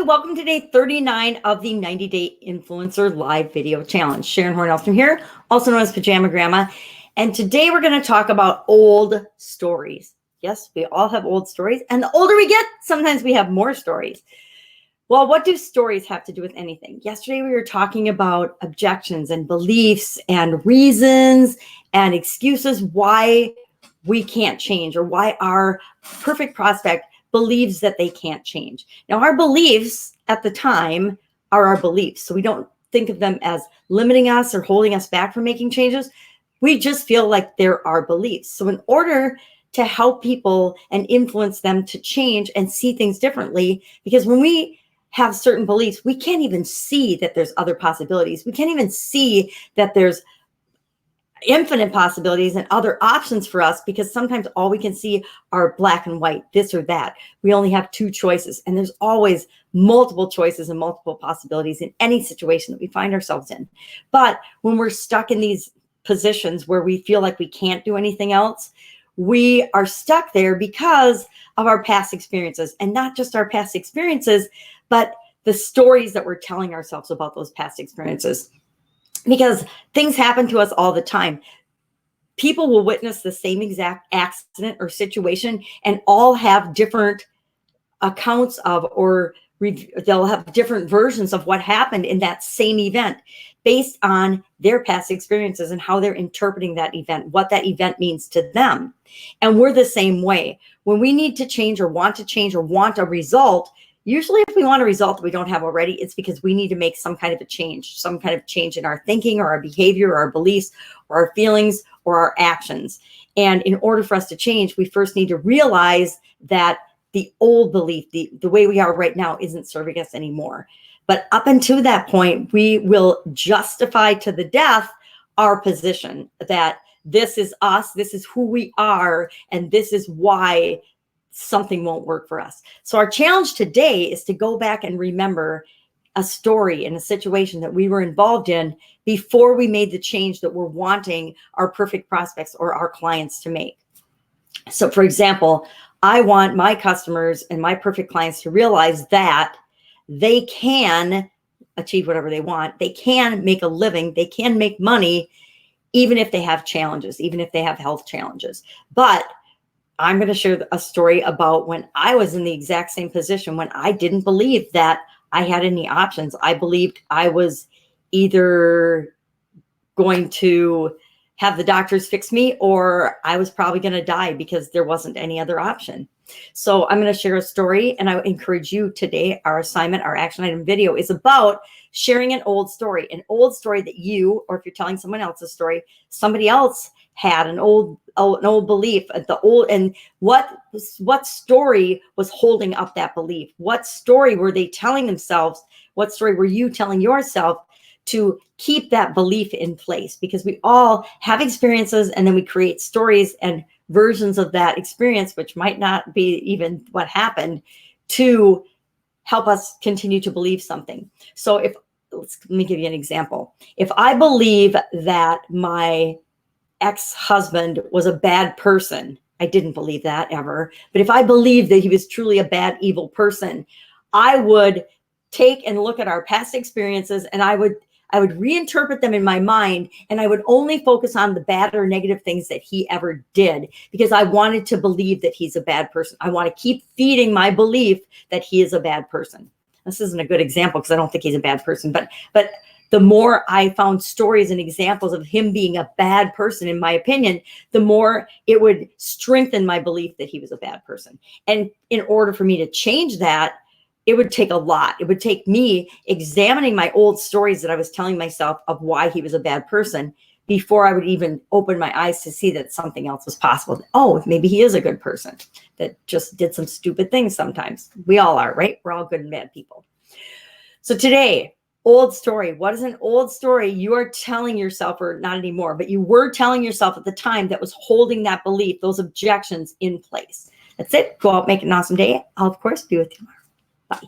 welcome to day 39 of the 90-Day Influencer Live Video Challenge. Sharon Horne-Ellstrom here, also known as Pajama Grandma. And today we're going to talk about old stories. Yes, we all have old stories. And the older we get, sometimes we have more stories. Well, what do stories have to do with anything? Yesterday we were talking about objections and beliefs and reasons and excuses why we can't change or why our perfect prospect believes that they can't change. Now, our beliefs at the time are our beliefs. So we don't think of them as limiting us or holding us back from making changes. We just feel like they're our beliefs. So in order to help people and influence them to change and see things differently, because when we have certain beliefs, we can't even see that there's other possibilities. We can't even see that there's infinite possibilities and other options for us, because sometimes all we can see are black and white, this or that. We only have two choices, and there's always multiple choices and multiple possibilities in any situation that we find ourselves in. But when we're stuck in these positions where we feel like we can't do anything else, we are stuck there because of our past experiences, and not just our past experiences, but the stories that we're telling ourselves about those past experiences. Because things happen to us all the time. People will witness the same exact accident or situation and all have different accounts of, or they'll have different versions of what happened in that same event based on their past experiences and how they're interpreting that event, what that event means to them. And we're the same way. When we need to change or want a result, usually if we want a result that we don't have already, it's because we need to make some kind of a change, some kind of change in our thinking or our behavior or our beliefs or our feelings or our actions. And in order for us to change, we first need to realize that the old belief, the way we are right now, isn't serving us anymore. But up until that point, we will justify to the death our position that this is us, this is who we are, and this is why something won't work for us. So our challenge today is to go back and remember a story and a situation that we were involved in before we made the change that we're wanting our perfect prospects or our clients to make. So for example, I want my customers and my perfect clients to realize that they can achieve whatever they want. They can make a living. They can make money, even if they have challenges, even if they have health challenges. But I'm going to share a story about when I was in the exact same position, when I didn't believe that I had any options. I believed I was either going to have the doctors fix me, or I was probably going to die because there wasn't any other option. So I'm going to share a story, and I encourage you today, our assignment, our action item video is about sharing an old story that you, or if you're telling someone else's story, somebody else had an old belief, and what story was holding up that belief? What story were they telling themselves? What story were you telling yourself to keep that belief in place? Because we all have experiences, and then we create stories and versions of that experience, which might not be even what happened, to help us continue to believe something. So let me give you an example. If I believe that my ex-husband was a bad person, I didn't believe that ever, but if I believed that he was truly a bad, evil person, I would take and look at our past experiences, and I would reinterpret them in my mind, and I would only focus on the bad or negative things that he ever did, because I wanted to believe that he's a bad person. I want to keep feeding my belief that he is a bad person. This isn't a good example because I don't think he's a bad person, but the more I found stories and examples of him being a bad person, in my opinion, the more it would strengthen my belief that he was a bad person. And in order for me to change that, it would take a lot. It would take me examining my old stories that I was telling myself of why he was a bad person before I would even open my eyes to see that something else was possible. Oh, maybe he is a good person that just did some stupid things sometimes. We all are, right? We're all good and bad people. So today, old story. What is an old story you are telling yourself, or not anymore, but you were telling yourself at the time, that was holding that belief, those objections in place? That's it. Go out, make it an awesome day. I'll, of course, be with you tomorrow. Bye.